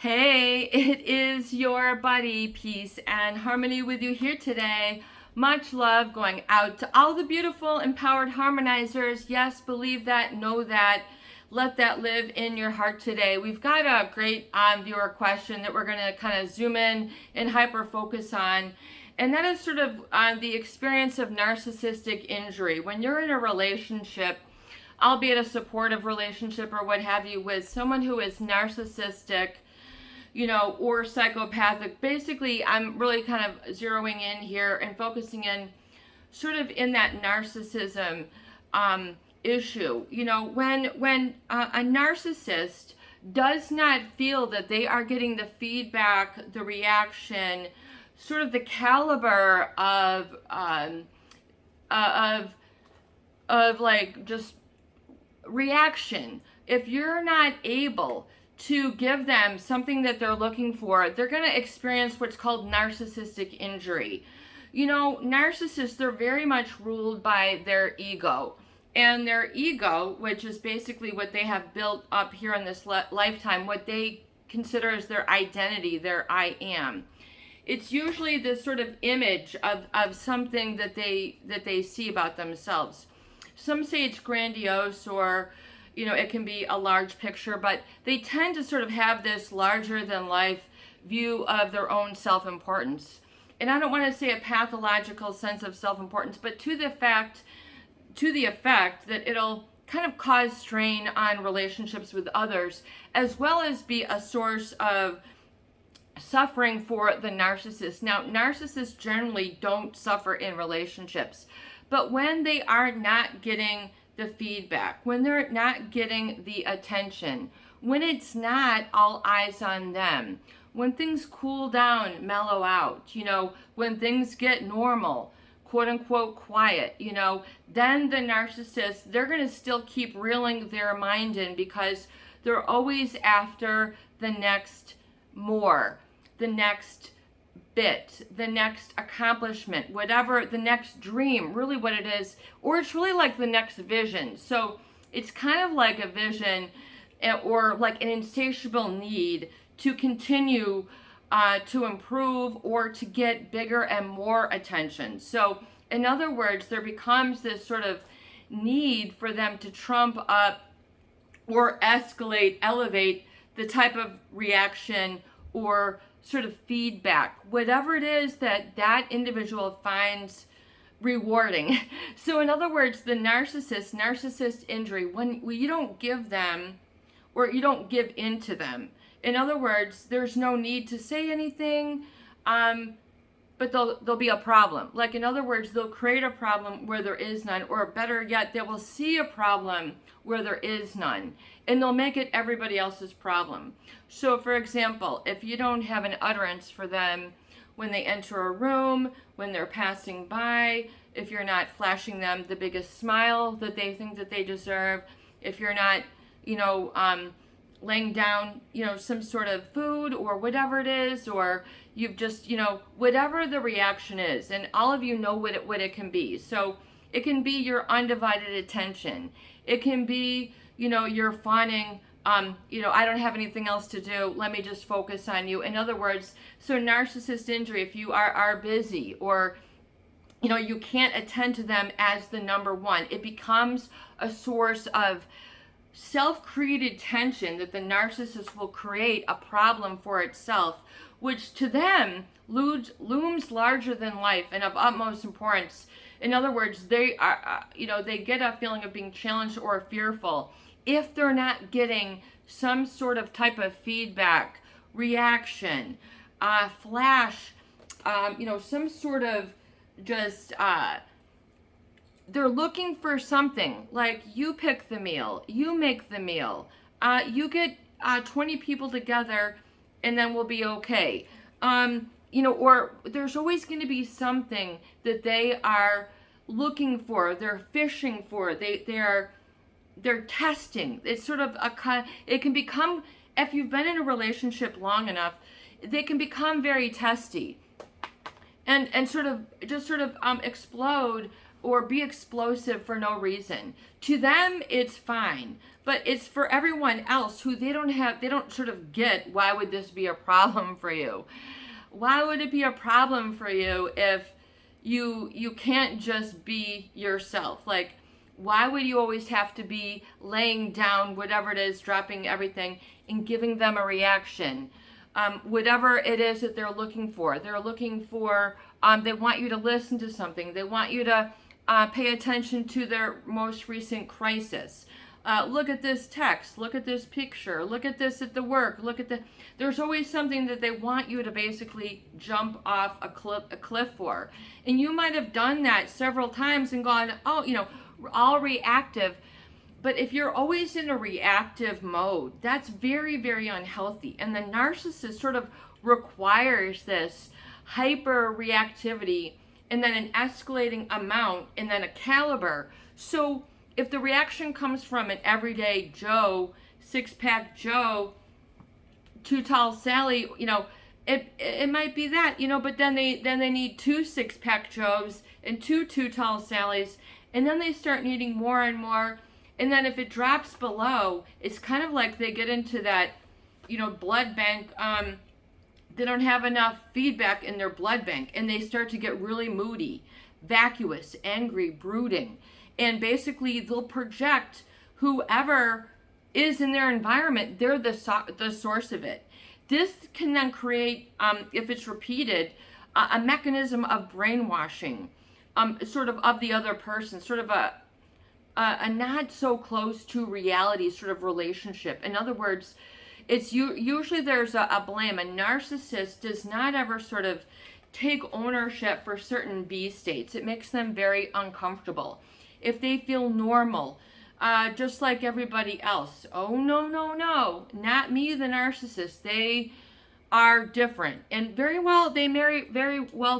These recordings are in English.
Hey, it is your buddy, Peace and Harmony with you here today. Much love going out to all the beautiful, empowered harmonizers. Yes, believe that, know that. Let that live in your heart today. We've got a great viewer question that we're going to kind of zoom in and hyper focus on. And that is sort of the experience of narcissistic injury. When you're in a relationship, albeit a supportive relationship or what have you, with someone who is narcissistic, or psychopathic. Basically, I'm really kind of zeroing in here and focusing in sort of in that narcissism issue. When a narcissist does not feel that they are getting the feedback, the reaction, sort of the caliber of like just reaction. If you're not able to give them something that they're looking for, they're going to experience what's called narcissistic injury. Narcissists, they're very much ruled by their ego. And their ego, which is basically what they have built up here in this lifetime, what they consider as their identity, their I am. It's usually this sort of image of something that they see about themselves. Some say it's grandiose, or it can be a large picture, but they tend to sort of have this larger than life view of their own self-importance. And I don't want to say a pathological sense of self-importance, but to the effect that it'll kind of cause strain on relationships with others, as well as be a source of suffering for the narcissist. Now, narcissists generally don't suffer in relationships, but when they are not getting the feedback, when they're not getting the attention, when it's not all eyes on them, when things cool down, mellow out, when things get normal, quote unquote quiet, then the narcissist, they're going to still keep reeling their mind in, because they're always after the next more, the next bit, the next accomplishment, whatever, the next dream, really what it is, or it's really like the next vision. So it's kind of like a vision, or like an insatiable need to continue to improve or to get bigger and more attention. So in other words, there becomes this sort of need for them to trump up or escalate, elevate the type of reaction or sort of feedback, whatever it is that individual finds rewarding. So in other words, the narcissist injury, when you don't give them, or you don't give in to them. In other words, there's no need to say anything, but there'll be a problem. Like, in other words, they'll create a problem where there is none, or better yet, they will see a problem where there is none, and they'll make it everybody else's problem. So, for example, if you don't have an utterance for them when they enter a room, when they're passing by, if you're not flashing them the biggest smile that they think that they deserve, if you're not, laying down, some sort of food or whatever it is, or you've just, whatever the reaction is, and all of you know what it can be. So it can be your undivided attention. It can be, you're fawning, I don't have anything else to do, let me just focus on you. In other words, so narcissist injury, if you are busy, or you can't attend to them as the number one, it becomes a source of self-created tension that the narcissist will create a problem for itself, which to them looms larger than life and of utmost importance. In other words, they are, they get a feeling of being challenged or fearful if they're not getting some sort of type of feedback, reaction, flash, some sort of just, they're looking for something, like you pick the meal, you make the meal, you get 20 people together and then we'll be okay. Or there's always going to be something that they are looking for, they're fishing for, they're testing. It's sort of it can become, if you've been in a relationship long enough, they can become very testy and sort of explode or be explosive for no reason. To them, it's fine, but it's for everyone else who they don't sort of get, why would this be a problem for you? Why would it be a problem for you if you can't just be yourself? Like, why would you always have to be laying down whatever it is, dropping everything, and giving them a reaction? Whatever it is that they're looking for. They're looking for, they want you to listen to something. They want you to pay attention to their most recent crisis. Look at this text. Look at this picture. Look at this at the work. There's always something that they want you to basically jump off a cliff for. And you might have done that several times and gone, oh, all reactive. But if you're always in a reactive mode, that's very, very unhealthy. And the narcissist sort of requires this hyper reactivity and then an escalating amount and then a caliber. So if the reaction comes from an everyday Joe, six-pack Joe, too tall Sally, it might be that, but then they need 2 six-pack Joes and 2 too tall Sallys, and then they start needing more and more. And then if it drops below, it's kind of like they get into that, blood bank. They don't have enough feedback in their blood bank, and they start to get really moody, vacuous, angry, brooding. And basically, they'll project whoever is in their environment. They're the source of it. This can then create, if it's repeated, a mechanism of brainwashing, sort of the other person, sort of a not so close to reality sort of relationship. In other words, it's usually there's a blame. A narcissist does not ever sort of take ownership for certain B states. It makes them very uncomfortable. If they feel normal, just like everybody else, oh no, not me, the narcissist. They are different, and very well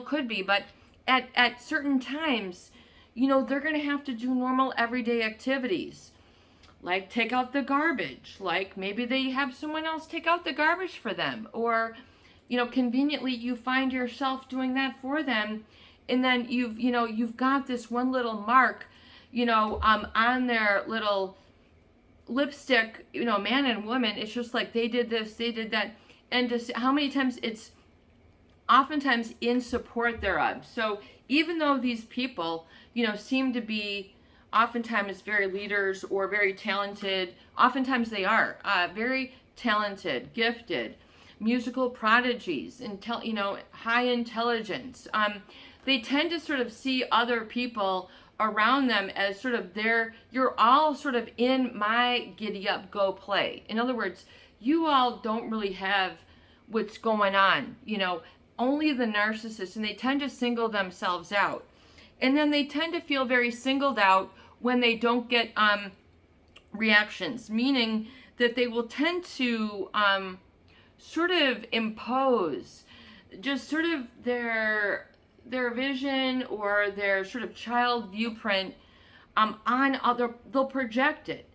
could be, but at certain times, they're going to have to do normal everyday activities, like take out the garbage, like maybe they have someone else take out the garbage for them, or, conveniently you find yourself doing that for them, and then you've got this one little mark, on their little lipstick, man and woman. It's just like they did this, they did that, and just how many times it's oftentimes in support thereof. So even though these people, seem to be oftentimes very leaders or very talented, oftentimes they are very talented, gifted, musical prodigies, high intelligence. They tend to sort of see other people around them as sort of you're all sort of in my giddy up, go play. In other words, you all don't really have what's going on, only the narcissist, and they tend to single themselves out. And then they tend to feel very singled out when they don't get reactions, meaning that they will tend to sort of impose just sort of their vision or their sort of child viewprint on other. They'll project it,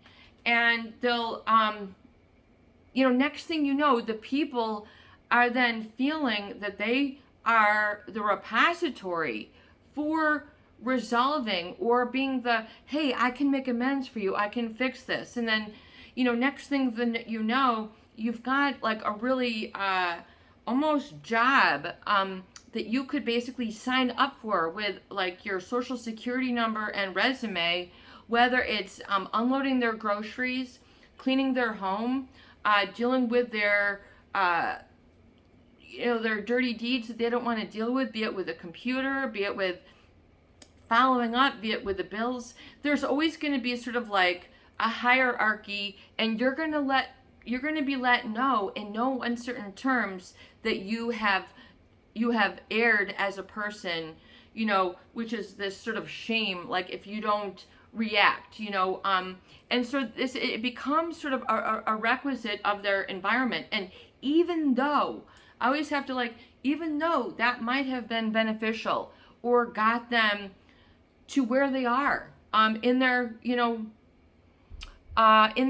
and they'll next thing you know, the people are then feeling that they are the repository for resolving or being the, hey, I can make amends for you, I can fix this. And then next thing you've got like a really almost job that you could basically sign up for with like your social security number and resume, whether it's unloading their groceries, cleaning their home, dealing with their their dirty deeds that they don't want to deal with, be it with a computer, be it with following up, be it with the bills. There's always going to be sort of like a hierarchy, and you're going to be let know in no uncertain terms that you have erred as a person, which is this sort of shame, like if you don't react, and so it becomes sort of a requisite of their environment. And even though I always have to even though that might have been beneficial or got them to where they are in their in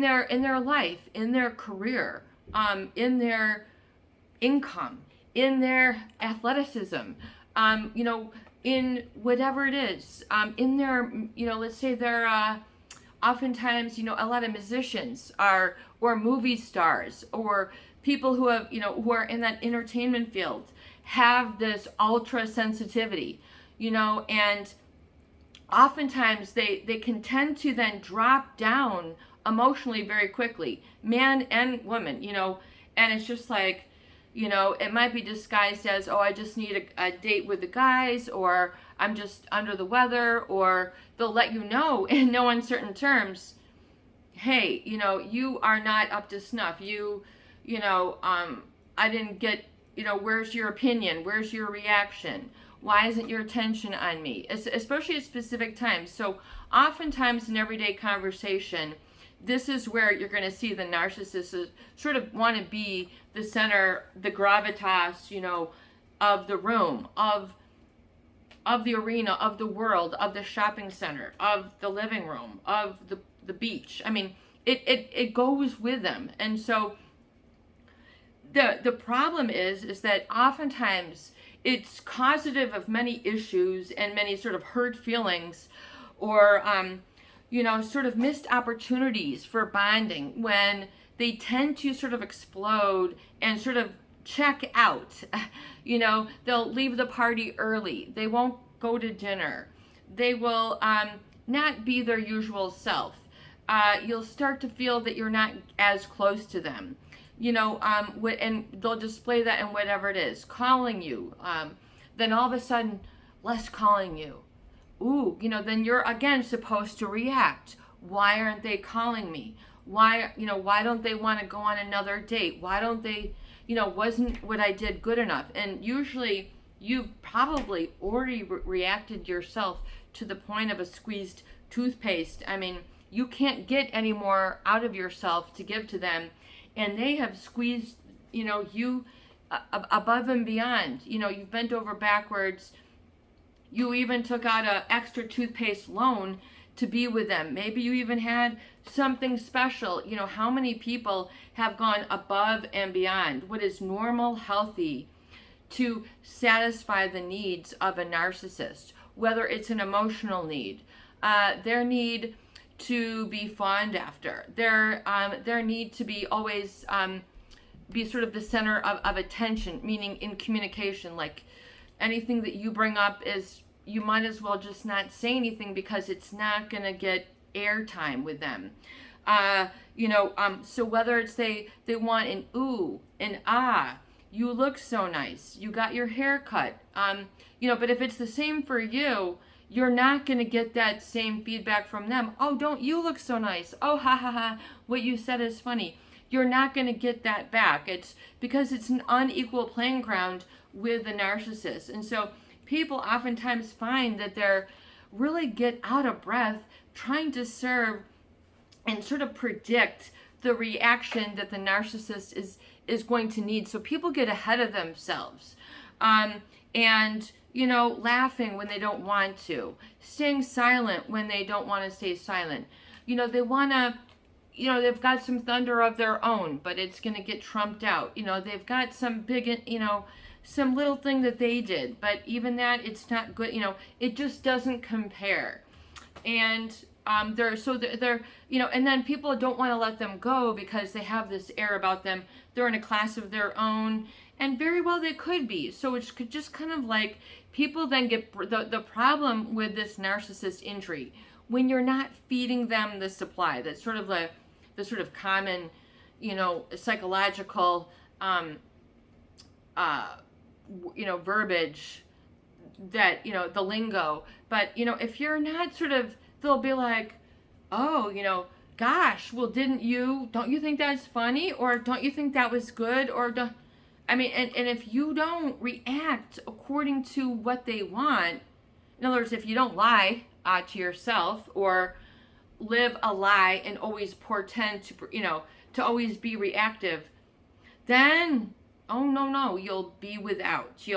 their life, in their career, in their income, in their athleticism, in whatever it is, in their, let's say they're, oftentimes, a lot of musicians are, or movie stars, or people who have, who are in that entertainment field have this ultra sensitivity, and oftentimes they can tend to then drop down emotionally very quickly, man and woman, and it's just like, it might be disguised as, oh, I just need a date with the guys, or I'm just under the weather, or they'll let you know in no uncertain terms, hey, you are not up to snuff. I didn't get, where's your opinion? Where's your reaction? Why isn't your attention on me? Especially at specific times. So oftentimes in everyday conversation, this is where you're going to see the narcissist sort of want to be the center, the gravitas, of the room, of the arena, of the world, of the shopping center, of the living room, of the beach. I mean, it goes with them. And so the problem is that oftentimes it's causative of many issues and many sort of hurt feelings, or sort of missed opportunities for bonding, when they tend to sort of explode and sort of check out. They'll leave the party early. They won't go to dinner. They will not be their usual self. You'll start to feel that you're not as close to them. And they'll display that in whatever it is, calling you. Then all of a sudden, less calling you. Ooh, then you're again supposed to react. Why aren't they calling me? Why don't they want to go on another date? Why don't they, wasn't what I did good enough? And usually you've probably already reacted yourself to the point of a squeezed toothpaste. I mean, you can't get any more out of yourself to give to them. And they have squeezed, you above and beyond. You've bent over backwards. You even took out an extra toothpaste loan to be with them. Maybe you even had something special. How many people have gone above and beyond what is normal, healthy, to satisfy the needs of a narcissist, whether it's an emotional need, their need to be fawned after, their need to be always be sort of the center of attention, meaning in communication, like anything that you bring up is, you might as well just not say anything because it's not going to get airtime with them. So whether it's they want an ooh, an ah, you look so nice, you got your hair cut, but if it's the same for you, you're not going to get that same feedback from them. Oh, don't you look so nice? Oh, ha ha ha, what you said is funny. You're not going to get that back. It's because it's an unequal playing ground with the narcissist. And so people oftentimes find that they're really get out of breath trying to serve and sort of predict the reaction that the narcissist is going to need. So people get ahead of themselves. And laughing when they don't want to, staying silent when they don't want to stay silent. They want to, they've got some thunder of their own, but it's going to get trumped out. They've got some big, some little thing that they did, but even that, it's not good. It just doesn't compare. And they're, and then people don't want to let them go because they have this air about them. They're in a class of their own. And very well they could be. So it's just kind of like people then get the problem with this narcissist injury, when you're not feeding them the supply. That's sort of the sort of common, psychological, verbiage that, the lingo. But, if you're not sort of, they'll be like, oh, gosh, well, don't you think that's funny? Or don't you think that was good? Or and if you don't react according to what they want, in other words, if you don't lie to yourself, or live a lie and always portend to always be reactive, then, oh no, you'll be without.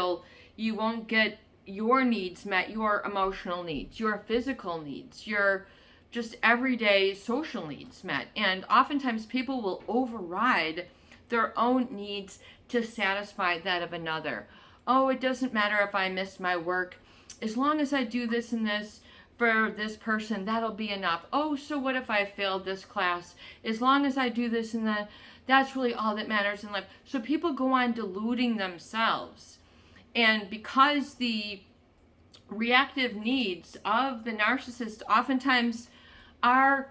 You won't get your needs met, your emotional needs, your physical needs, your just everyday social needs met. And oftentimes people will override their own needs to satisfy that of another. Oh, it doesn't matter if I miss my work. as long as I do this and this for this person, that'll be enough. Oh, so what if I failed this class? As long as I do this and that, that's really all that matters in life. So people go on deluding themselves. And because the reactive needs of the narcissist oftentimes are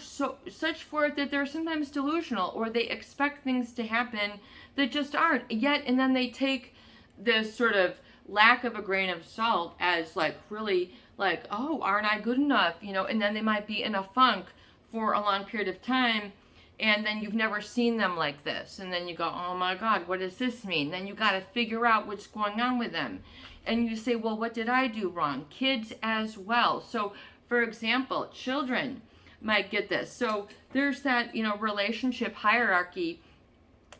such for it that they're sometimes delusional, or they expect things to happen that just aren't yet, and then they take this sort of lack of a grain of salt as like really like, oh, aren't I good enough, and then they might be in a funk for a long period of time, and then you've never seen them like this, and then you go, oh my God, what does this mean? Then you got to figure out what's going on with them, and you say, well, what did I do wrong? Kids as well. So for example, children might get this. So there's that, relationship hierarchy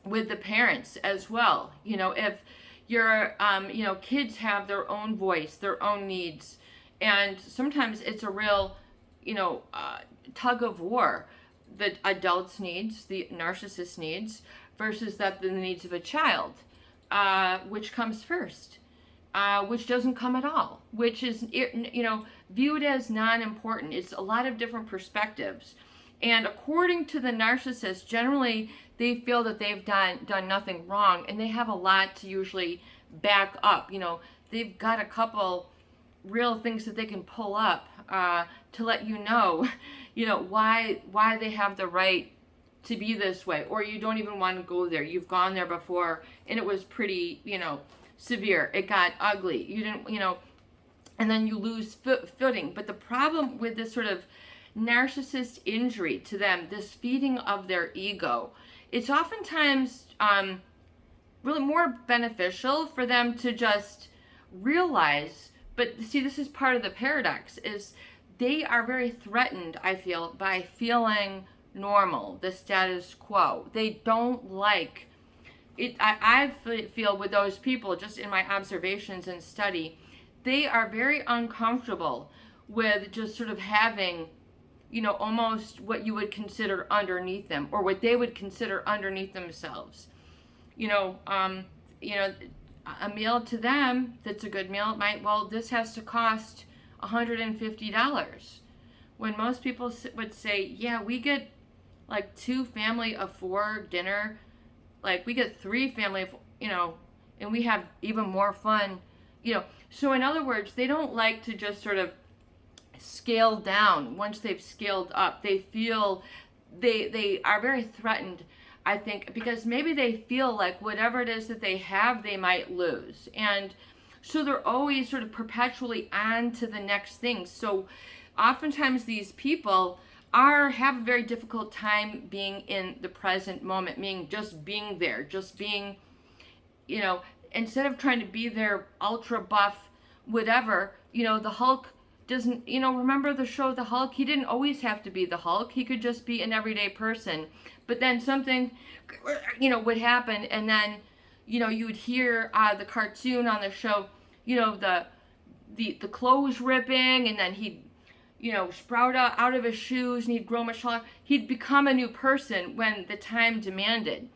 with the parents as well. If your, kids have their own voice, their own needs, and sometimes it's a real, tug of war. The adult's needs, the narcissist needs, versus the needs of a child, which comes first, which doesn't come at all, which is, viewed as non-important. It's a lot of different perspectives. And according to the narcissist, generally they feel that they've done nothing wrong, and they have a lot to usually back up. They've got a couple real things that they can pull up to let you know, why they have the right to be this way, or you don't even want to go there. You've gone there before, and it was pretty, severe. It got ugly. You didn't, and then you lose footing. But the problem with this sort of narcissist injury to them, this feeding of their ego, it's oftentimes really more beneficial for them to just realize. But see, this is part of the paradox, is they are very threatened, I feel, by feeling normal, the status quo. They don't like it. I feel with those people, just in my observations and study, they are very uncomfortable with just sort of having, almost what you would consider underneath them, or what they would consider underneath themselves. A meal to them that's a good meal might, well, this has to cost $150. When most people would say, yeah, we get like 2 family of 4 dinner, like we get 3 family of, and we have even more fun, So in other words, they don't like to just sort of scale down. Once they've scaled up, they feel they are very threatened, I think, because maybe they feel like whatever it is that they have, they might lose. And so they're always sort of perpetually on to the next thing. So oftentimes these people have a very difficult time being in the present moment, meaning just being there, just being, instead of trying to be their ultra buff, whatever, the Hulk doesn't, remember the show The Hulk? He didn't always have to be the Hulk. He could just be an everyday person. But then something, would happen, and then, you would hear the cartoon on the show, the clothes ripping, and then he'd, sprout out of his shoes, and he'd grow much taller. He'd become a new person when the time demanded.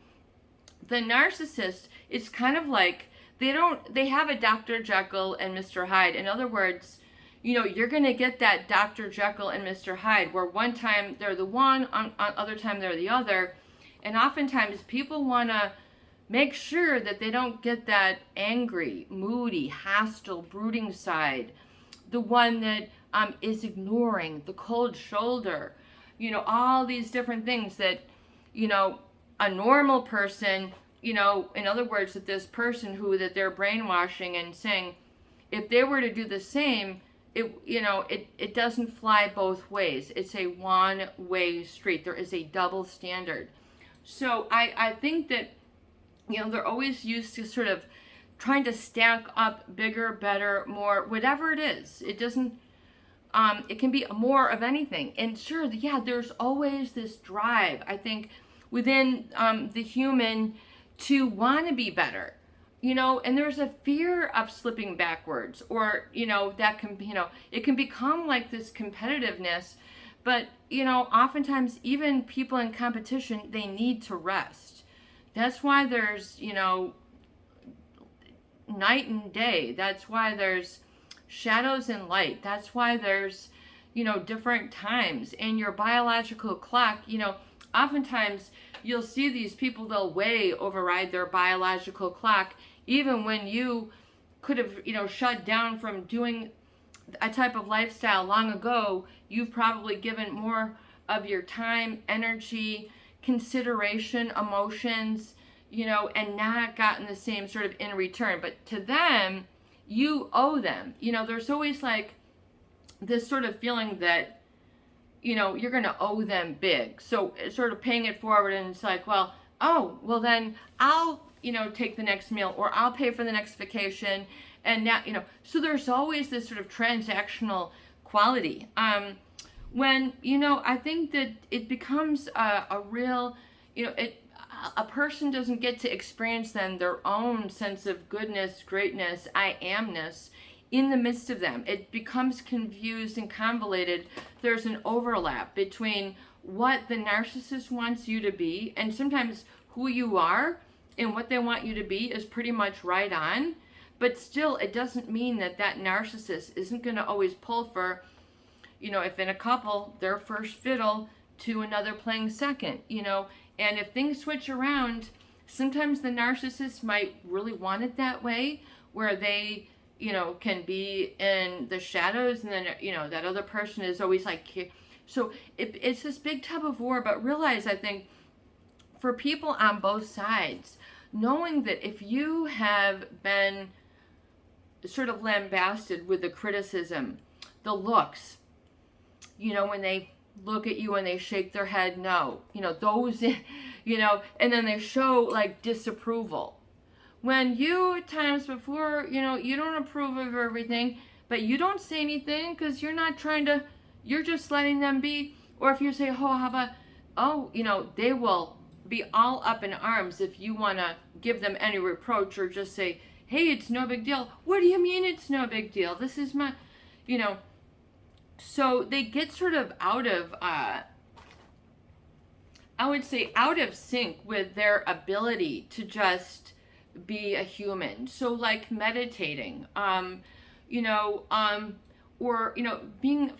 The narcissist is kind of like, they have a Dr. Jekyll and Mr. Hyde. In other words, you're going to get that Dr. Jekyll and Mr. Hyde, where one time they're the one, on other time they're the other. And oftentimes people want to make sure that they don't get that angry, moody, hostile, brooding side, the one that is ignoring, the cold shoulder, all these different things that, a normal person, in other words, that this person that they're brainwashing and saying, if they were to do the same, it doesn't fly both ways. It's a one-way street. There is a double standard. So I think that, they're always used to sort of trying to stack up bigger, better, more, whatever it is. It doesn't, it can be more of anything. And sure, yeah, there's always this drive, I think, within the human to want to be better. And there's a fear of slipping backwards, or, that can, it can become like this competitiveness, but, oftentimes even people in competition, they need to rest. That's why there's, night and day. That's why there's shadows and light. That's why there's, different times in your biological clock. Oftentimes you'll see these people, they'll way override their biological clock, even when you could have, shut down from doing a type of lifestyle long ago. You've probably given more of your time, energy, consideration, emotions, and not gotten the same sort of in return. But to them, you owe them. There's always like this sort of feeling that, you're going to owe them big. So it's sort of paying it forward, and it's like, well, then I'll, take the next meal, or I'll pay for the next vacation. And now, so there's always this sort of transactional quality. When, I think that it becomes a real, a person doesn't get to experience then their own sense of goodness, greatness, I amness in the midst of them. It becomes confused and convoluted. There's an overlap between what the narcissist wants you to be, and sometimes who you are and what they want you to be is pretty much right on. But still, it doesn't mean that that narcissist isn't going to always pull for, if in a couple, their first fiddle to another playing second, and if things switch around, sometimes the narcissist might really want it that way, where they, can be in the shadows, and then, that other person is always like, so it's this big tug of war. But realize, I think, for people on both sides, knowing that if you have been sort of lambasted with the criticism, the looks, when they look at you and they shake their head no, those, and then they show like disapproval. When you at times before, you don't approve of everything, but you don't say anything because you're not trying to, you're just letting them be. Or if you say, how about, they will be all up in arms if you want to give them any reproach, or just say, hey, it's no big deal. What do you mean it's no big deal? This is my, so they get sort of out of, I would say, out of sync with their ability to just be a human. So like meditating, or,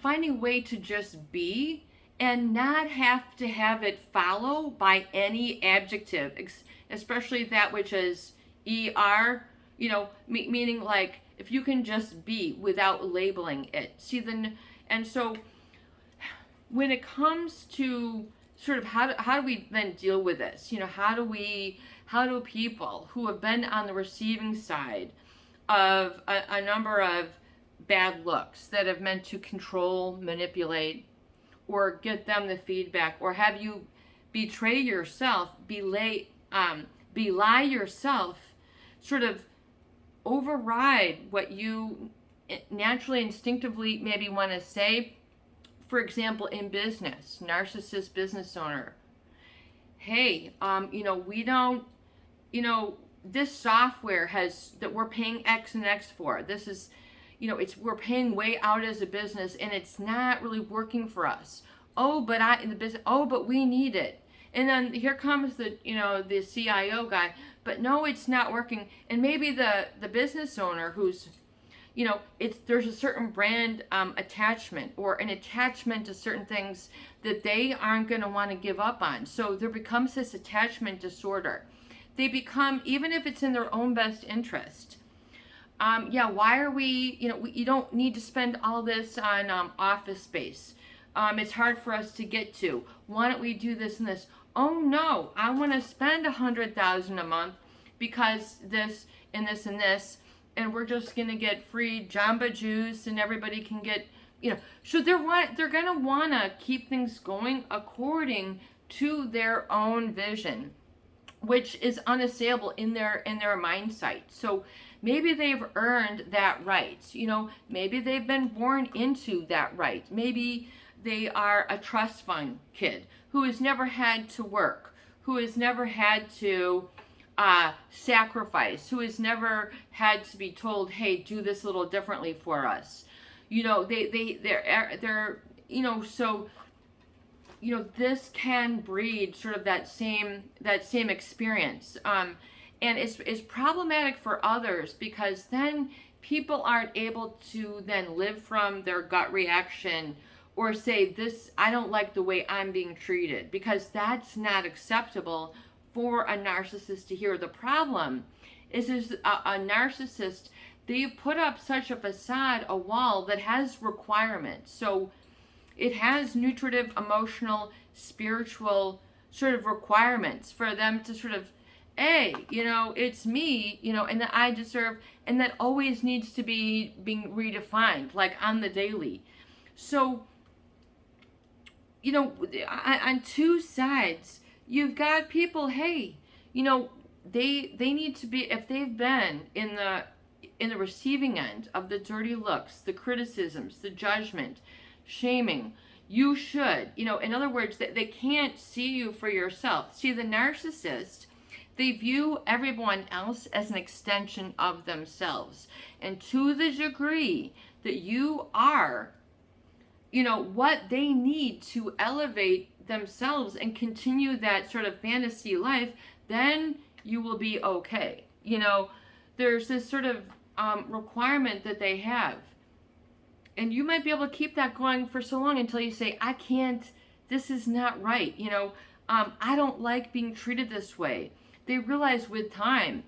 finding a way to just be and not have to have it follow by any adjective, especially that which is ER, meaning like if you can just be without labeling it. And so when it comes to sort of how do we then deal with this? How do people who have been on the receiving side of a number of bad looks that have meant to control, manipulate, or get them the feedback, or have you betray yourself, belie yourself, sort of override what you naturally, instinctively maybe want to say. For example, in business, narcissist business owner, hey, we don't, this software that we're paying X and X for, this is, we're paying way out as a business, and it's not really working for us. But we need it. And then here comes the CIO guy, but no, it's not working. And maybe the business owner who's, there's a certain brand attachment, or an attachment to certain things that they aren't going to want to give up on. So there becomes this attachment disorder. They become, even if it's in their own best interest, why are we, you don't need to spend all this on office space. It's hard for us to get to. Why don't we do this and this? Oh no, I want to spend $100,000 a month because this and this and this, and we're just gonna get free Jamba Juice, and everybody can get, So they're gonna wanna keep things going according to their own vision, which is unassailable in their mind sight. So maybe they've earned that right. Maybe they've been born into that right. Maybe they are a trust fund kid who has never had to work, who has never had to sacrifice, who has never had to be told, hey, do this a little differently for us. So this can breed sort of that same experience. And it's problematic for others, because then people aren't able to then live from their gut reaction or say, this, I don't like the way I'm being treated, because that's not acceptable for a narcissist to hear. The problem is a narcissist, they've put up such a facade, a wall that has requirements. So it has nutritive, emotional, spiritual sort of requirements for them to sort of, hey, it's me, and that I deserve, and that always needs to be being redefined, like on the daily. So, on two sides, you've got people, hey, they need to be, if they've been in the receiving end of the dirty looks, the criticisms, the judgment, shaming, you should, in other words, they can't see you for yourself. See, the narcissist, they view everyone else as an extension of themselves. And to the degree that you are, what they need to elevate themselves and continue that sort of fantasy life, then you will be okay. There's this sort of requirement that they have. And you might be able to keep that going for so long until you say, I can't, this is not right. I don't like being treated this way. They realize with time,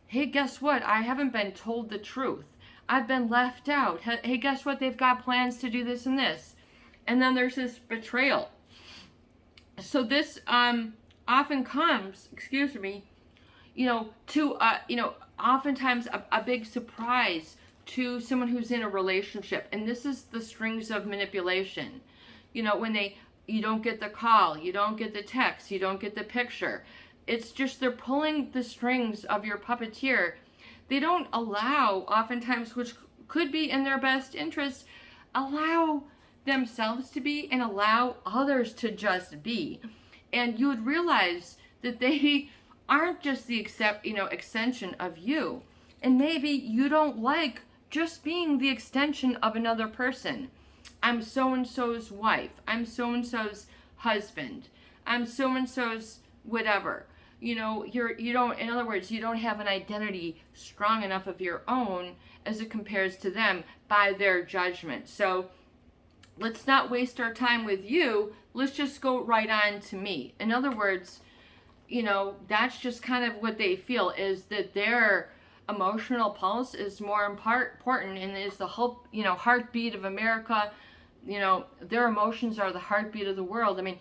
hey, guess what? I haven't been told the truth. I've been left out. Hey, guess what? They've got plans to do this and this. And then there's this betrayal. So this often comes, to, oftentimes a big surprise to someone who's in a relationship. And this is the strings of manipulation. When you don't get the call, you don't get the text, you don't get the picture. It's just they're pulling the strings of your puppeteer. They don't allow, oftentimes, which could be in their best interest, allow themselves to be and allow others to just be. And you would realize that they aren't just the extension of you. And maybe you don't like just being the extension of another person. I'm so-and-so's wife. I'm so-and-so's husband. I'm so-and-so's whatever. You don't, in other words, you don't have an identity strong enough of your own as it compares to them by their judgment. So let's not waste our time with you. Let's just go right on to me. In other words, that's just kind of what they feel, is that their emotional pulse is more important and is the whole, heartbeat of America. Their emotions are the heartbeat of the world. I mean,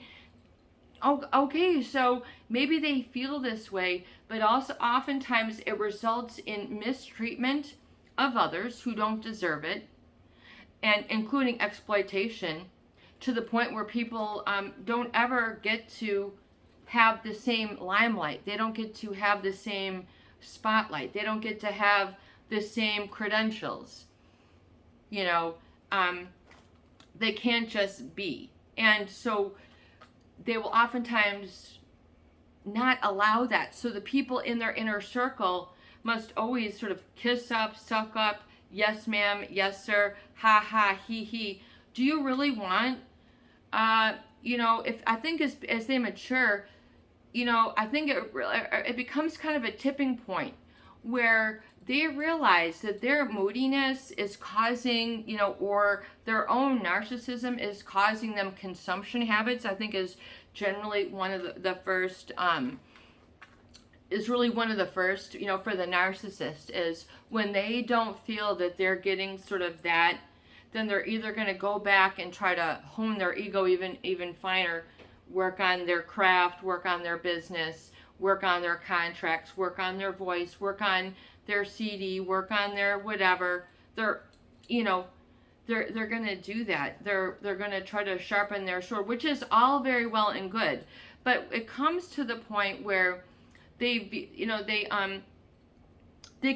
okay, so maybe they feel this way, but also oftentimes it results in mistreatment of others who don't deserve it, and including exploitation, to the point where people don't ever get to have the same limelight. They don't get to have the same spotlight. They don't get to have the same credentials. They can't just be. And so they will oftentimes not allow that. So the people in their inner circle must always sort of kiss up, suck up, yes ma'am, yes sir, ha ha, he he. Do you really want, if I think as they mature, I think it becomes kind of a tipping point where they realize that their moodiness is causing, or their own narcissism is causing them consumption habits. I think is generally one of the first, is really one of the first, for the narcissist, is when they don't feel that they're getting sort of that, then they're either going to go back and try to hone their ego even finer, work on their craft, work on their business, work on their contracts, work on their voice, work on their CD, work on their whatever. They're going to do that. They're going to try to sharpen their sword, which is all very well and good. But it comes to the point where they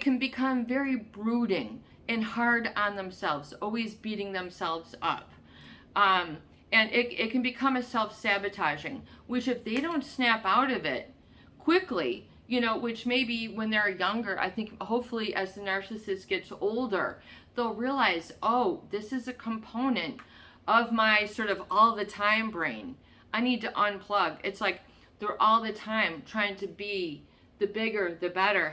can become very brooding and hard on themselves, always beating themselves up. And it can become a self-sabotaging, which if they don't snap out of it quickly, which maybe when they're younger, I think hopefully as the narcissist gets older, they'll realize, oh, this is a component of my sort of all the time brain. I need to unplug. It's like they're all the time trying to be the bigger, the better,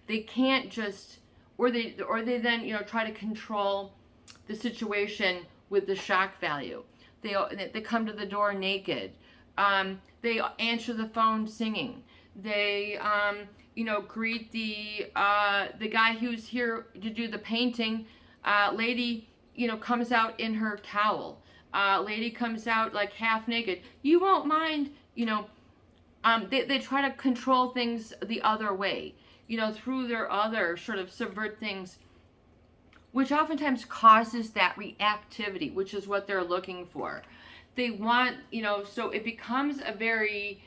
they can't just or they then, try to control the situation with the shock value. They come to the door naked. They answer the phone singing. They greet the guy who's here to do the painting. Lady, comes out in her towel. Lady comes out like half naked. You won't mind, they try to control things the other way, through their other sort of subvert things, which oftentimes causes that reactivity, which is what they're looking for. They want, so it becomes a very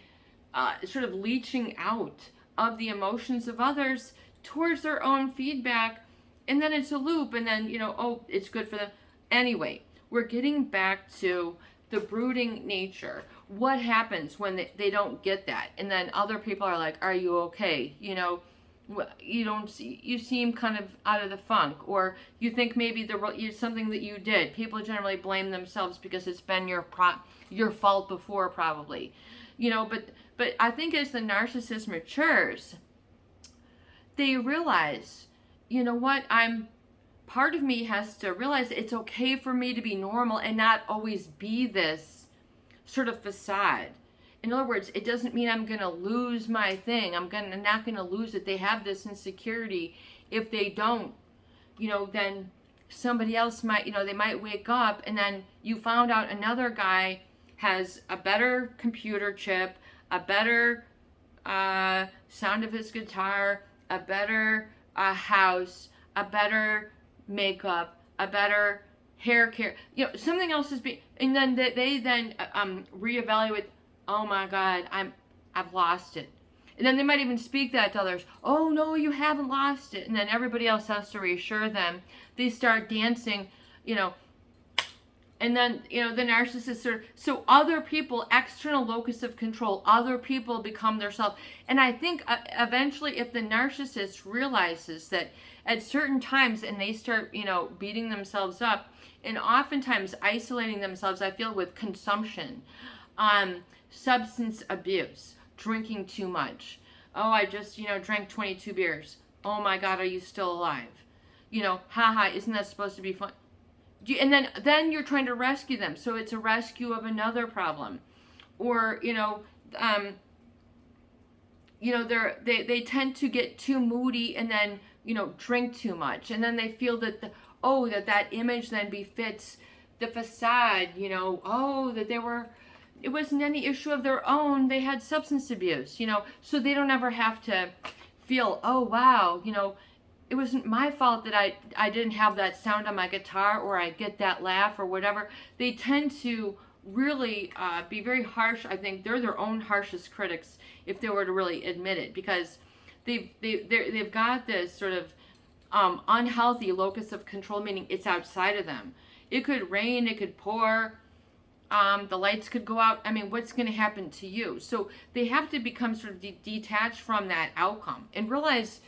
sort of leaching out of the emotions of others towards their own feedback, and then it's a loop, and then, oh, it's good for them. Anyway, we're getting back to the brooding nature. What happens when they don't get that? And then other people are like, are you okay? You seem kind of out of the funk, or you think maybe something that you did. People generally blame themselves because it's been your fault before, probably. But I think as the narcissist matures, they realize, what, part of me has to realize it's okay for me to be normal and not always be this sort of facade. In other words, it doesn't mean I'm going to lose my thing. Not going to lose it. They have this insecurity. If they don't, then somebody else might, they might wake up, and then you found out another guy has a better computer chip, a better sound of his guitar, a better house, a better makeup, a better hair care. Something else is being, and then they then reevaluate. Oh my God, I've lost it. And then they might even speak that to others. Oh no, you haven't lost it. And then everybody else has to reassure them. They start dancing, and then, the narcissists are, so other people, external locus of control, other people become their self. And I think eventually if the narcissist realizes that at certain times, and they start, beating themselves up, and oftentimes isolating themselves, I feel, with consumption, substance abuse, drinking too much. Oh, I just, drank 22 beers. Oh my God, are you still alive? Haha, isn't that supposed to be fun? And then you're trying to rescue them. So it's a rescue of another problem. Or, they tend to get too moody and then, drink too much. And then they feel that, that image then befits the facade, that it wasn't any issue of their own. They had substance abuse, so they don't ever have to feel, oh, wow, it wasn't my fault that I didn't have that sound on my guitar, or I get that laugh or whatever. They tend to really be very harsh. I think they're their own harshest critics if they were to really admit it, because they've got this sort of unhealthy locus of control, meaning it's outside of them. It could rain, it could pour, the lights could go out. I mean, what's going to happen to you? So they have to become sort of detached from that outcome and realize,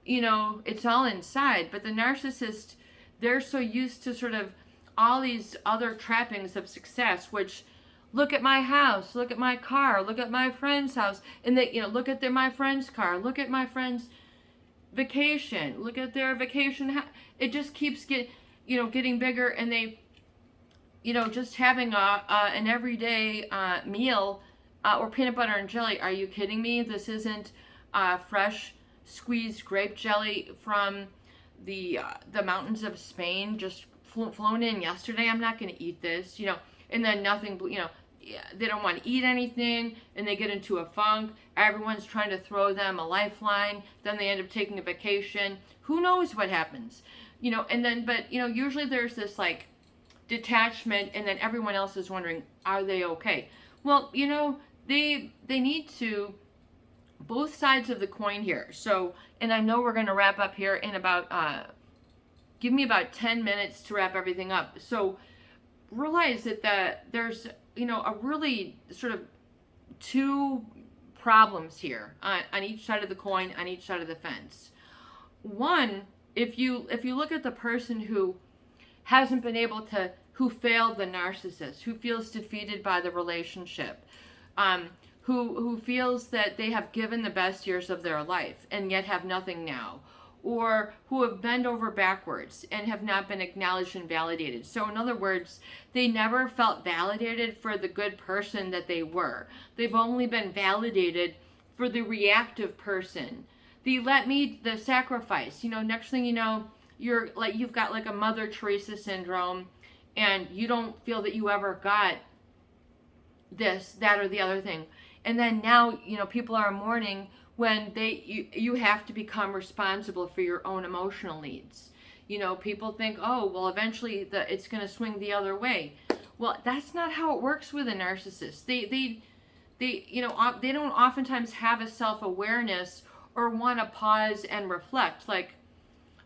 it's all inside. But the narcissist, they're so used to sort of all these other trappings of success, which, look at my house, look at my car, look at my friend's house, and they, look at my friend's car, look at my friend's vacation, look at their vacation. It just keeps getting bigger, and they, just having an everyday meal or peanut butter and jelly. Are you kidding me? This isn't fresh squeezed grape jelly from the mountains of Spain, just flown in yesterday. I'm not going to eat this, and then nothing, they don't want to eat anything, and they get into a funk. Everyone's trying to throw them a lifeline. Then they end up taking a vacation. Who knows what happens, and then, but, usually there's this like detachment, and then everyone else is wondering, are they okay? Well, they need to, both sides of the coin here. So, and I know we're going to wrap up here in about, give me about 10 minutes to wrap everything up. So realize that there's, a really sort of two problems here on each side of the coin, on each side of the fence. One, if you look at the person who hasn't been able to, who failed the narcissist, who feels defeated by the relationship, who feels that they have given the best years of their life and yet have nothing now, or who have bent over backwards and have not been acknowledged and validated. So in other words, they never felt validated for the good person that they were. They've only been validated for the reactive person. The sacrifice. Next thing you know, you've got like a Mother Teresa syndrome, and you don't feel that you ever got this, that, or the other thing. And then now, people are mourning when you have to become responsible for your own emotional needs. People think, oh, well, eventually it's going to swing the other way. Well, that's not how it works with a narcissist. They don't oftentimes have a self-awareness or want to pause and reflect. Like,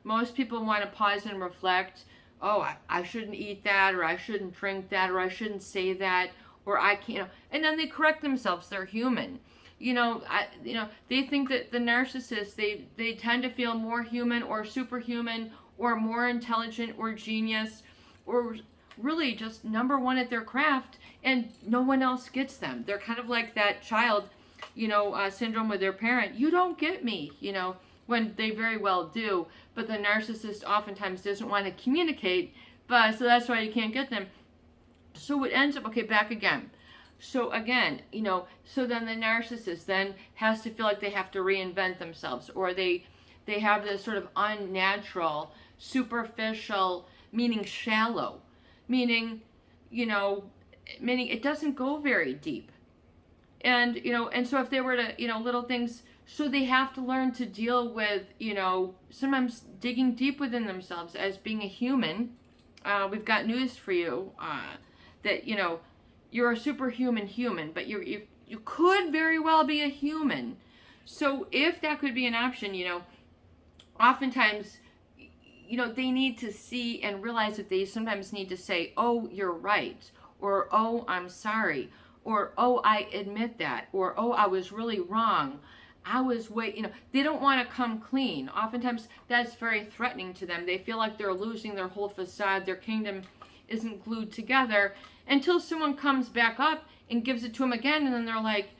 most people want to pause and reflect, oh, I shouldn't eat that, or I shouldn't drink that, or I shouldn't say that, or I can't, and then they correct themselves. They're human. They think that the narcissists, they tend to feel more human or superhuman or more intelligent or genius or really just number one at their craft, and no one else gets them. They're kind of like that child, syndrome with their parent. You don't get me, when they very well do, but the narcissist oftentimes doesn't want to communicate, so that's why you can't get them. So it ends up, okay, back again. So again, so then the narcissist then has to feel like they have to reinvent themselves, or they have this sort of unnatural, superficial, meaning shallow, meaning it doesn't go very deep. And, so if they were to, little things, so they have to learn to deal with, sometimes digging deep within themselves as being a human. We've got news for you, that, you're a superhuman human, but you could very well be a human. So if that could be an option, oftentimes, they need to see and realize that they sometimes need to say, oh, you're right, or oh, I'm sorry, or oh, I admit that, or oh, I was really wrong. They don't want to come clean. Oftentimes that's very threatening to them. They feel like they're losing their whole facade. Their kingdom isn't glued together until someone comes back up and gives it to them again, and then they're like,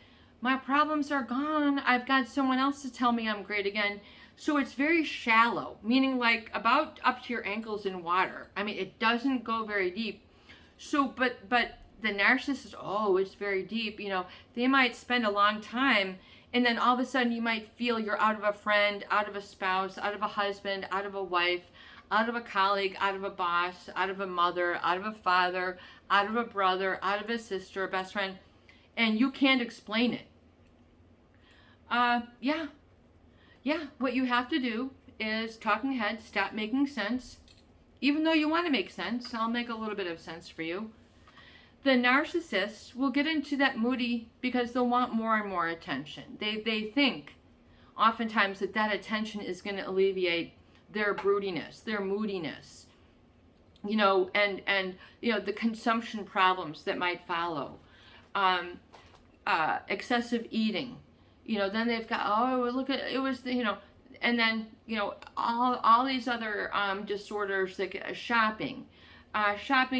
my problems are gone. I've got someone else to tell me I'm great again. So it's very shallow, meaning like about up to your ankles in water. I mean, it doesn't go very deep. So, but the narcissist, oh, it's very deep. They might spend a long time, and then all of a sudden you might feel you're out of a friend, out of a spouse, out of a husband, out of a wife, out of a colleague, out of a boss, out of a mother, out of a father, out of a brother, out of a sister, a best friend, and you can't explain it. What you have to do is talking head, stop making sense. Even though you want to make sense, I'll make a little bit of sense for you. The narcissists will get into that moody because they'll want more and more attention. They think oftentimes that attention is going to alleviate their broodiness, their moodiness, and the consumption problems that might follow, excessive eating, then they've got, oh, look at, it was and then, all these other disorders, like shopping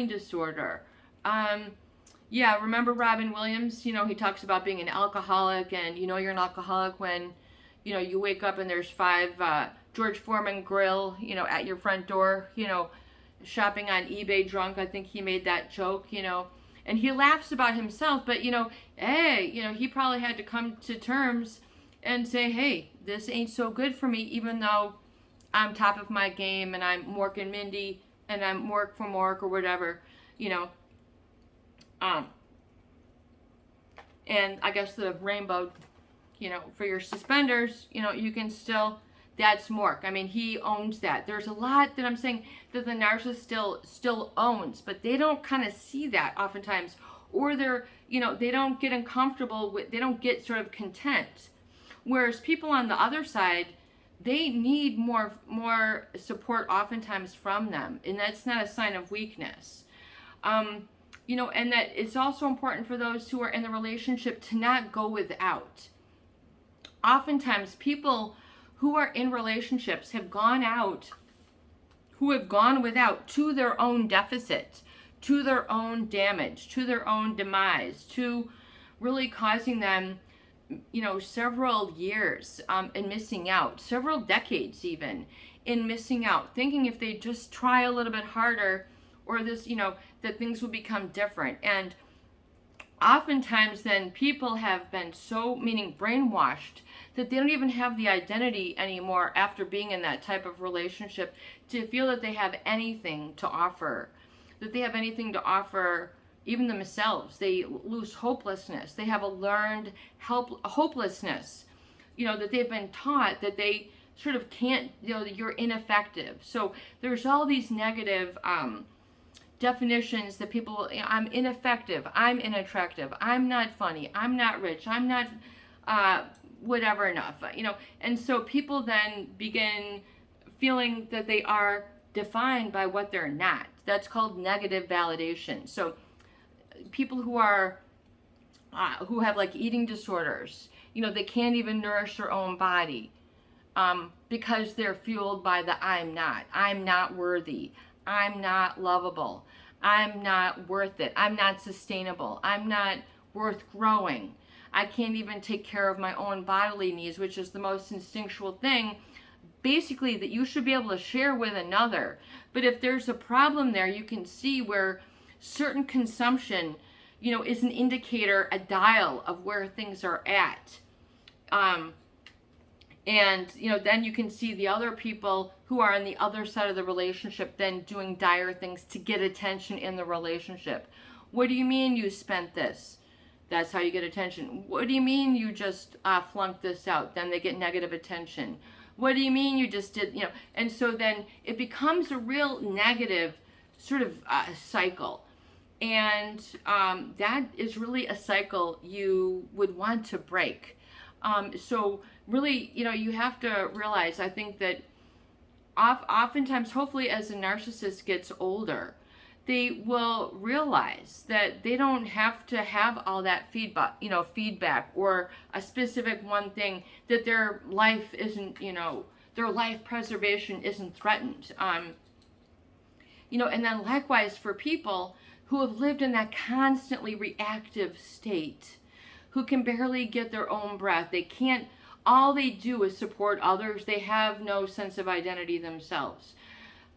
disorder. Remember Robin Williams, he talks about being an alcoholic, and you're an alcoholic when, you wake up and there's 5 George Foreman grill, at your front door, shopping on eBay drunk. I think he made that joke, and he laughs about himself, but hey, he probably had to come to terms and say, hey, this ain't so good for me, even though I'm top of my game and I'm Mork and Mindy and I'm Mork from Mork or whatever, and I guess the rainbow, for your suspenders, you can still, that's Mork. I mean, he owns that. There's a lot that I'm saying that the narcissist still owns, but they don't kind of see that oftentimes, or they're, they don't get uncomfortable with, they don't get sort of content. Whereas people on the other side, they need more support oftentimes from them, and that's not a sign of weakness. And that it's also important for those who are in the relationship to not go without. Oftentimes, people who are in relationships have gone without to their own deficit, to their own damage, to their own demise, to really causing them several years in missing out, several decades even in missing out, thinking if they just try a little bit harder or this, that things will become different. And oftentimes then people have been meaning brainwashed, that they don't even have the identity anymore after being in that type of relationship to feel that they have anything to offer, even themselves. They lose hopelessness. They have a learned hopelessness, that they've been taught that they sort of can't, you're ineffective. So there's all these negative definitions that people, I'm ineffective, I'm unattractive, I'm not funny, I'm not rich, I'm not whatever enough, and so people then begin feeling that they are defined by what they're not. That's called negative validation. So people who have like eating disorders, they can't even nourish their own body because they're fueled by the I'm not worthy, I'm not lovable, I'm not worth it, I'm not sustainable, I'm not worth growing, I can't even take care of my own bodily needs, which is the most instinctual thing, basically, that you should be able to share with another. But if there's a problem there, you can see where certain consumption, is an indicator, a dial of where things are at. And, then you can see the other people who are on the other side of the relationship then doing dire things to get attention in the relationship. What do you mean you spent this? That's how you get attention. What do you mean you just flunked this out? Then they get negative attention. What do you mean you just did, And so then it becomes a real negative sort of cycle. And that is really a cycle you would want to break. So really, you have to realize, I think that oftentimes, hopefully as a narcissist gets older, they will realize that they don't have to have all that feedback or a specific one thing, that their life isn't, their life preservation isn't threatened. And then likewise for people who have lived in that constantly reactive state, who can barely get their own breath. All they do is support others. They have no sense of identity themselves.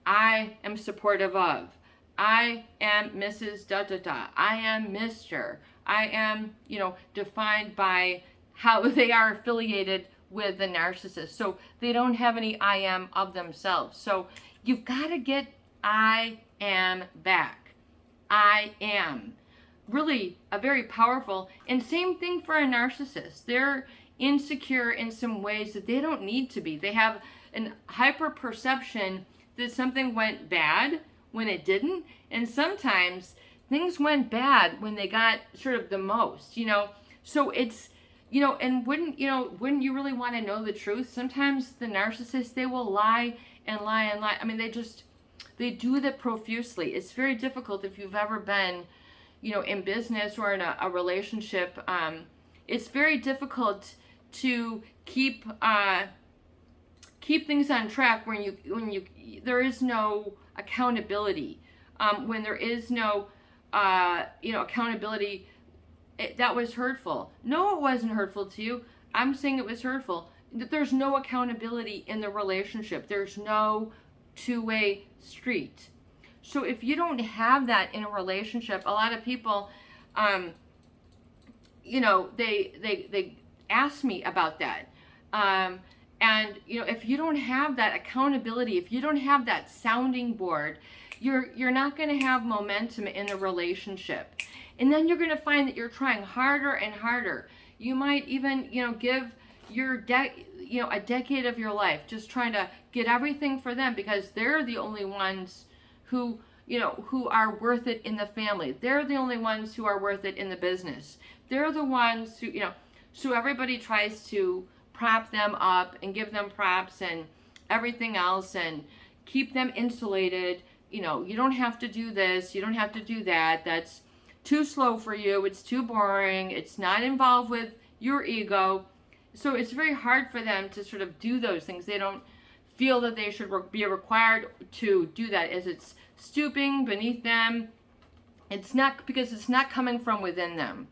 I am supportive of. I am Mrs. Da-da-da. I am Mr. I am, defined by how they are affiliated with the narcissist. So they don't have any I am of themselves. So you've got to get I am back. I am. Really a very powerful, and same thing for a narcissist. They're insecure in some ways that they don't need to be. They have an hyper perception that something went bad when it didn't, and sometimes things went bad when they got sort of the most, so it's, and wouldn't you really want to know the truth? Sometimes the narcissists, they will lie and lie and lie. I mean, they do that profusely. It's very difficult if you've ever been, in business or in a relationship. It's very difficult to keep things on track when there is no accountability. When there is no accountability, that was hurtful. No, it wasn't hurtful to you. I'm saying it was hurtful. There's no accountability in the relationship. There's no two-way street. So if you don't have that in a relationship, a lot of people, they ask me about that. And if you don't have that accountability, if you don't have that sounding board, you're not going to have momentum in the relationship. And then you're going to find that you're trying harder and harder. You might even, give your a decade of your life just trying to get everything for them, because they're the only ones who are worth it in the family. They're the only ones who are worth it in the business. They're the ones who, so everybody tries to prop them up and give them props and everything else and keep them insulated. You don't have to do this, you don't have to do that. That's too slow for you. It's too boring. It's not involved with your ego. So it's very hard for them to sort of do those things. They don't feel that they should be required to do that, as it's stooping beneath them. It's not, because it's not coming from within them.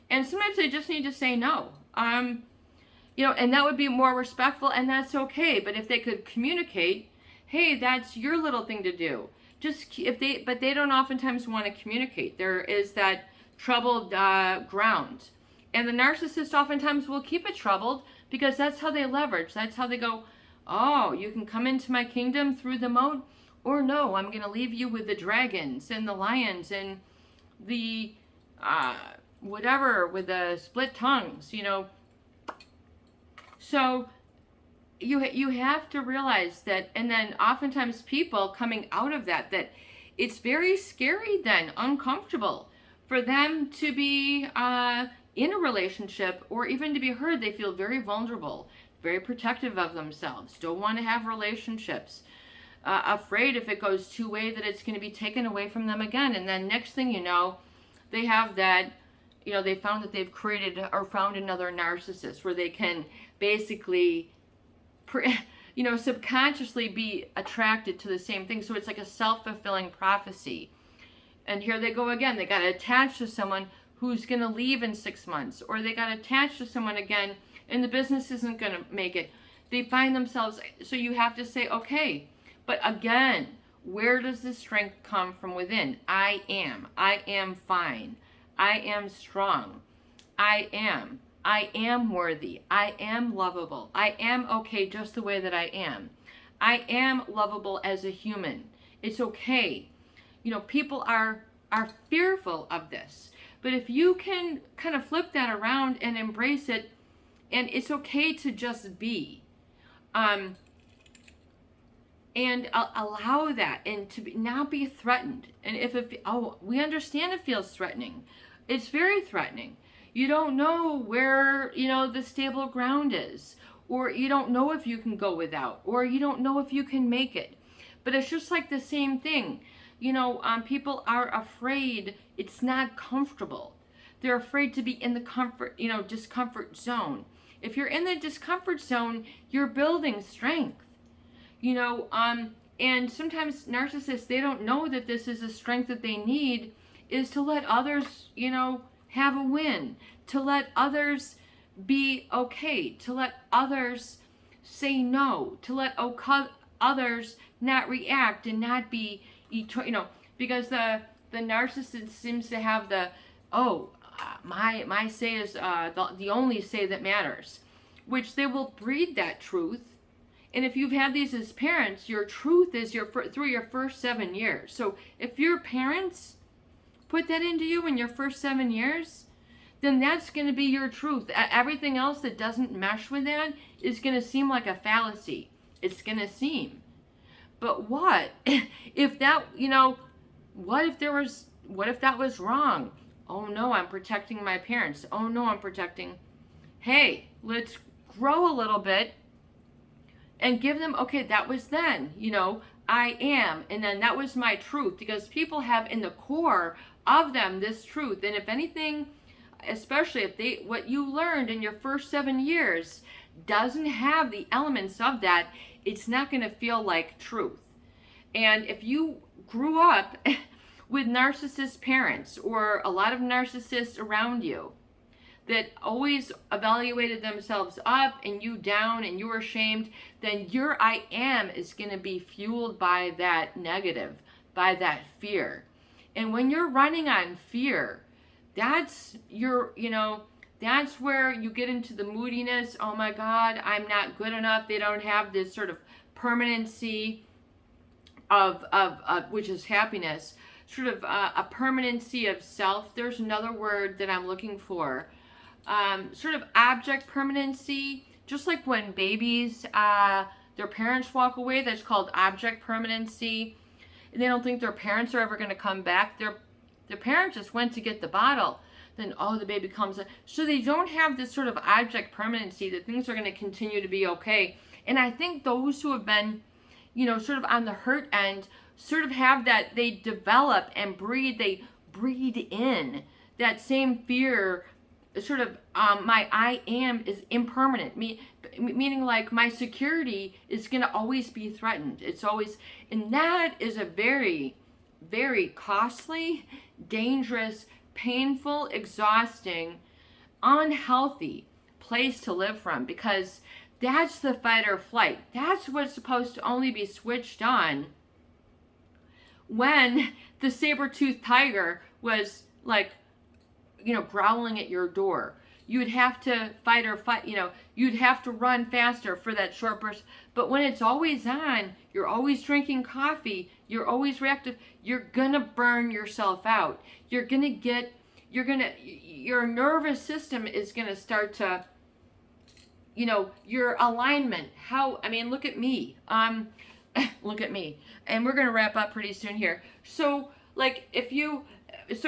And sometimes they just need to say no. And that would be more respectful, and that's okay. But if they could communicate, hey, that's your little thing to do. But they don't oftentimes want to communicate. There is that troubled ground. And the narcissist oftentimes will keep it troubled because that's how they leverage. That's how they go, oh, you can come into my kingdom through the moat, or no, I'm going to leave you with the dragons and the lions and the whatever with the split tongues, So you have to realize that, and then oftentimes people coming out of that it's very scary then, uncomfortable for them to be in a relationship or even to be heard. They feel very vulnerable, very protective of themselves, don't want to have relationships, afraid if it goes two-way that it's going to be taken away from them again. And then next thing you know, they have that, they found that they've created or found another narcissist where they can basically, subconsciously be attracted to the same thing. So it's like a self-fulfilling prophecy. And here they go again. They got attached to someone who's going to leave in 6 months, or they got attached to someone again and the business isn't going to make it. They find themselves, so you have to say, okay, but again, where does the strength come from within? I am fine. I am strong. I am worthy. I am lovable. I am okay just the way that I am. I am lovable as a human. It's okay. People are fearful of this. But if you can kind of flip that around and embrace it, and it's okay to just be, and allow that, and to not be threatened. And we understand it feels threatening. It's very threatening. You don't know where, the stable ground is, or you don't know if you can go without, or you don't know if you can make it. But it's just like the same thing. People are afraid. It's not comfortable. They're afraid to be in the discomfort zone. If you're in the discomfort zone, you're building strength. And sometimes narcissists, they don't know that this is a strength that they need, is to let others, have a win, to let others be okay, to let others say no, to let others not react and not be, because the narcissist seems to have my say is the only say that matters, which they will breed that truth. And if you've had these as parents, your truth is through your first 7 years. So if your parents put that into you in your first 7 years, then that's going to be your truth. Everything else that doesn't mesh with that is going to seem like a fallacy. It's going to seem. But what if that, what if that was wrong? Oh no, I'm protecting my parents. Oh no, I'm protecting. Hey, let's grow a little bit and give them, okay, that was then, I am, and then that was my truth, because people have in the core of them this truth. And if anything, especially if what you learned in your first 7 years doesn't have the elements of that, it's not going to feel like truth. And if you grew up with narcissist parents, or a lot of narcissists around you that always evaluated themselves up and you down and you were ashamed, then your I am is going to be fueled by that negative, by that fear. And when you're running on fear, that's that's where you get into the moodiness. Oh my God, I'm not good enough. They don't have this sort of permanency of which is happiness, sort of a permanency of self. There's another word that I'm looking for. Sort of object permanency, just like when babies, their parents walk away, that's called object permanency. And they don't think their parents are ever going to come back. Their parents just went to get the bottle. Then, the baby comes in. So they don't have this sort of object permanency that things are going to continue to be okay. And I think those who have been, sort of on the hurt end, sort of have that, they develop and they breed in that same fear, sort of, my I am is impermanent, meaning like my security is going to always be threatened. It's always, and that is a very, very costly, dangerous, painful, exhausting, unhealthy place to live from, because that's the fight or flight. That's what's supposed to only be switched on when the saber-toothed tiger was like, growling at your door. You'd have to fight or fight, you'd have to run faster for that short burst. But when it's always on, you're always drinking coffee, you're always reactive, you're gonna burn yourself out. Your nervous system is gonna start to, your alignment. Look at me. Look at me. And we're gonna wrap up pretty soon here. So,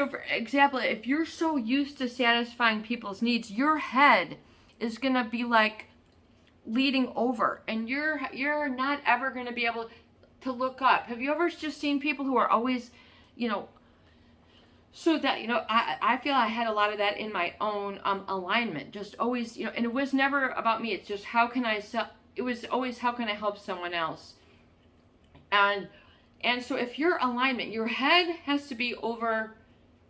for example, if you're so used to satisfying people's needs, your head is going to be like leading over, and you're not ever going to be able to look up. Have you ever just seen people who are always, so that, I feel I had a lot of that in my own alignment, just always, and it was never about me. It's just it was always how can I help someone else? And so if your alignment, your head has to be over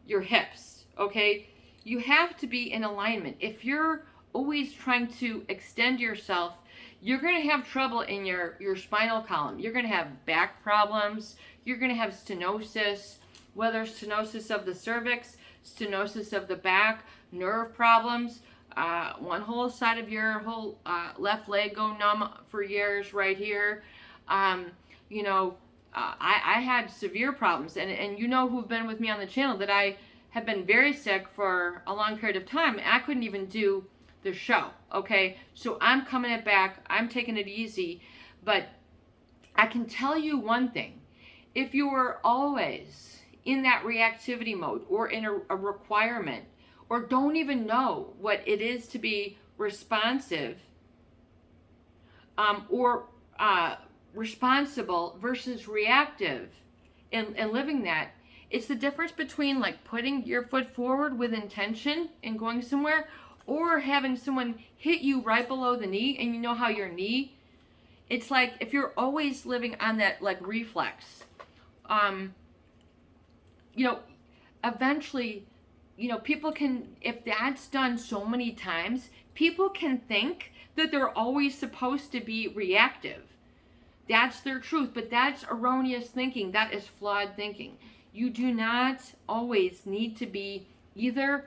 your hips, okay? You have to be in alignment. If you're always trying to extend yourself, you're going to have trouble in your spinal column. You're going to have back problems. You're going to have stenosis, whether stenosis of the cervix, stenosis of the back, nerve problems, one whole side of your whole left leg go numb for years right here. I had severe problems, and who've been with me on the channel, that I have been very sick for a long period of time. I couldn't even do the show, okay? So I'm coming it back. I'm taking it easy. But I can tell you one thing. If you were always in that reactivity mode, or in a requirement, or don't even know what it is to be responsive, or responsible versus reactive, and living that, it's the difference between like putting your foot forward with intention and going somewhere, or having someone hit you right below the knee, and how your knee, it's like if you're always living on that like reflex, eventually, people can, if that's done so many times, people can think that they're always supposed to be reactive. That's their truth, but that's erroneous thinking. That is flawed thinking. You do not always need to be either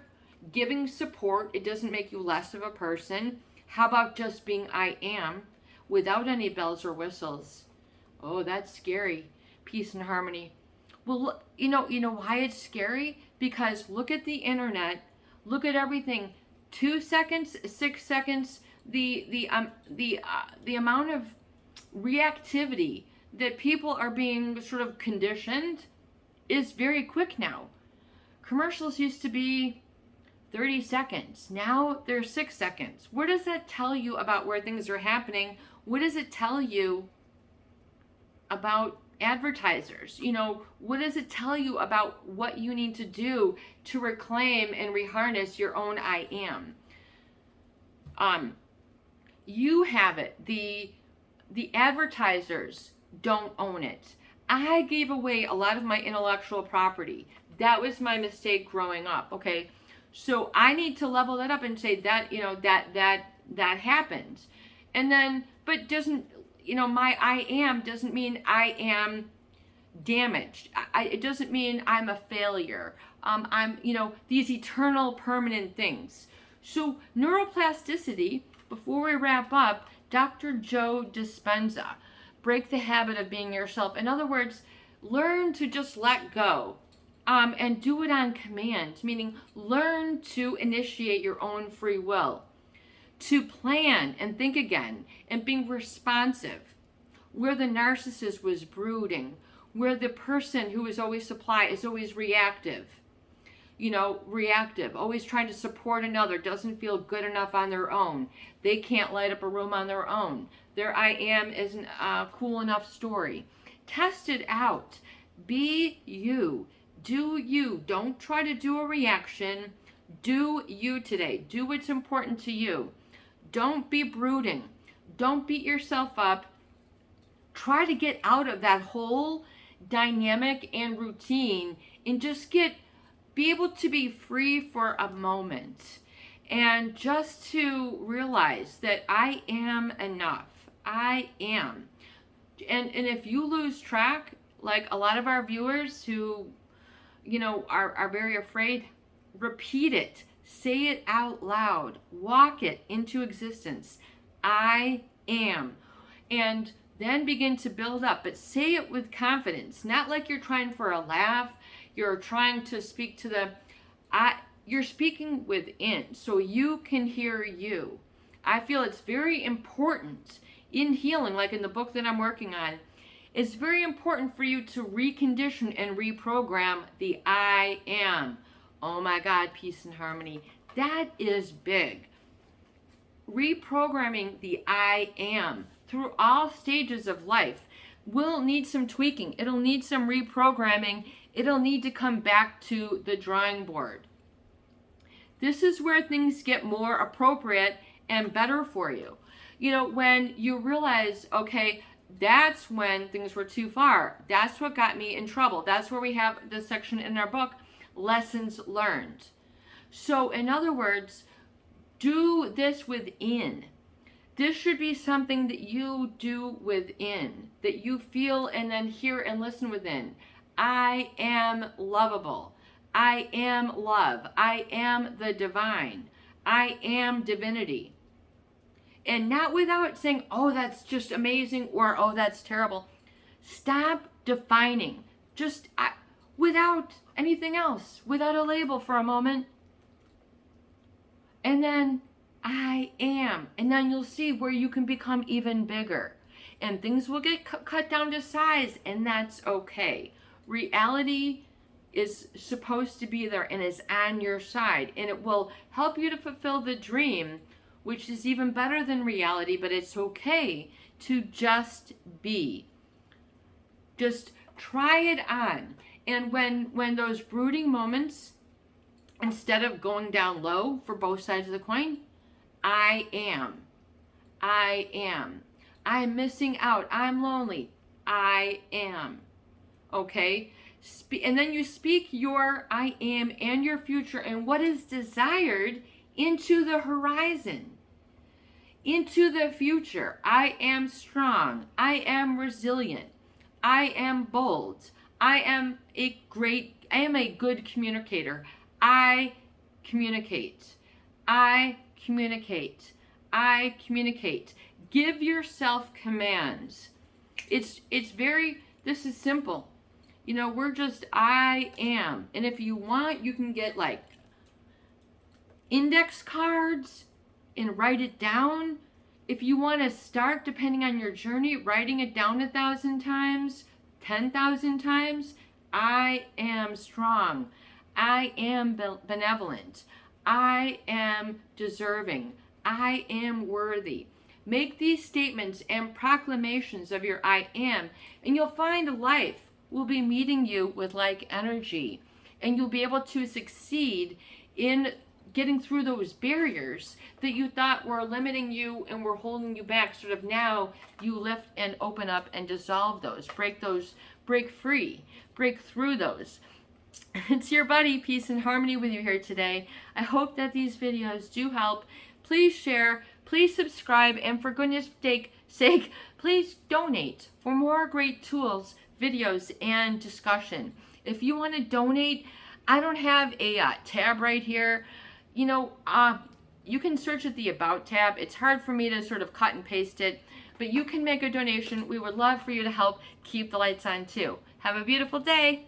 giving support. It doesn't make you less of a person. How about just being I am without any bells or whistles? Oh, that's scary. Peace and harmony. Well, you know why it's scary? Because look at the internet. Look at everything. 2 seconds, 6 seconds. The amount of reactivity that people are being sort of conditioned is very quick now. Commercials used to be 30 seconds. Now they're 6 seconds. What does that tell you about where things are happening? What does it tell you about advertisers? What does it tell you about what you need to do to reclaim and reharness your own I am? You have it. The advertisers don't own it. I gave away a lot of my intellectual property. That was my mistake growing up, okay? So I need to level that up and say that, that happened. And then, but doesn't, my I am doesn't mean I am damaged. It doesn't mean I'm a failure. I'm, these eternal permanent things. So neuroplasticity, before we wrap up, Dr. Joe Dispenza, break the habit of being yourself. In other words, learn to just let go, and do it on command, meaning learn to initiate your own free will, to plan and think again, and being responsive. Where the narcissist was brooding, where the person who is always supply is always reactive, always trying to support another, doesn't feel good enough on their own. They can't light up a room on their own. Their I am isn't a cool enough story. Test it out. Be you. Do you. Don't try to do a reaction. Do you today. Do what's important to you. Don't be brooding. Don't beat yourself up. Try to get out of that whole dynamic and routine and just be able to be free for a moment And just to realize that I am enough. I am. And if you lose track, like a lot of our viewers who, are very afraid, repeat it. Say it out loud. Walk it into existence. I am. And then begin to build up. But say it with confidence. Not like you're trying for a laugh. You're trying to speak to the... You're speaking within, so you can hear you. I feel it's very important in healing, like in the book that I'm working on, it's very important for you to recondition and reprogram the I am. Oh my God, peace and harmony. That is big. Reprogramming the I am through all stages of life will need some tweaking. It'll need some reprogramming. It'll need to come back to the drawing board. This is where things get more appropriate and better for you. When you realize, okay, that's when things were too far. That's what got me in trouble. That's where we have this section in our book, Lessons Learned. So in other words, do this within. This should be something that you do within, that you feel and then hear and listen within. I am lovable. I am love. I am the divine. I am divinity. And not without saying, oh, that's just amazing, or oh, that's terrible. Stop defining. Just without anything else, without a label for a moment. And then I am. And then you'll see where you can become even bigger. And things will get cut down to size, and that's okay. Reality is supposed to be there and is on your side. And it will help you to fulfill the dream, which is even better than reality, but it's okay to just be. Just try it on. And when those brooding moments, instead of going down low for both sides of the coin, I am. I am. I'm missing out. I'm lonely. I am. Okay? And then you speak your I am and your future and what is desired into the horizon. Into the future. I am strong. I am resilient. I am bold. I am a good communicator. I communicate. I communicate. I communicate. Give yourself commands. This is simple. We're just I am. And if you want, you can get like index cards and write it down. If you want to start, depending on your journey, writing it down 1,000 times, 10,000 times. I am strong. I am benevolent. I am deserving. I am worthy. Make these statements and proclamations of your I am, and you'll find life will be meeting you with like energy, and you'll be able to succeed in getting through those barriers that you thought were limiting you and were holding you back. Sort of now you lift and open up and dissolve those, break free, break through those. It's your buddy, Peace and Harmony, with you here today. I hope that these videos do help. Please share, please subscribe, and for goodness sake, please donate for more great tools, videos, and discussion. If you want to donate, I don't have a tab right here. You can search at the About tab. It's hard for me to sort of cut and paste it, but you can make a donation. We would love for you to help keep the lights on too. Have a beautiful day.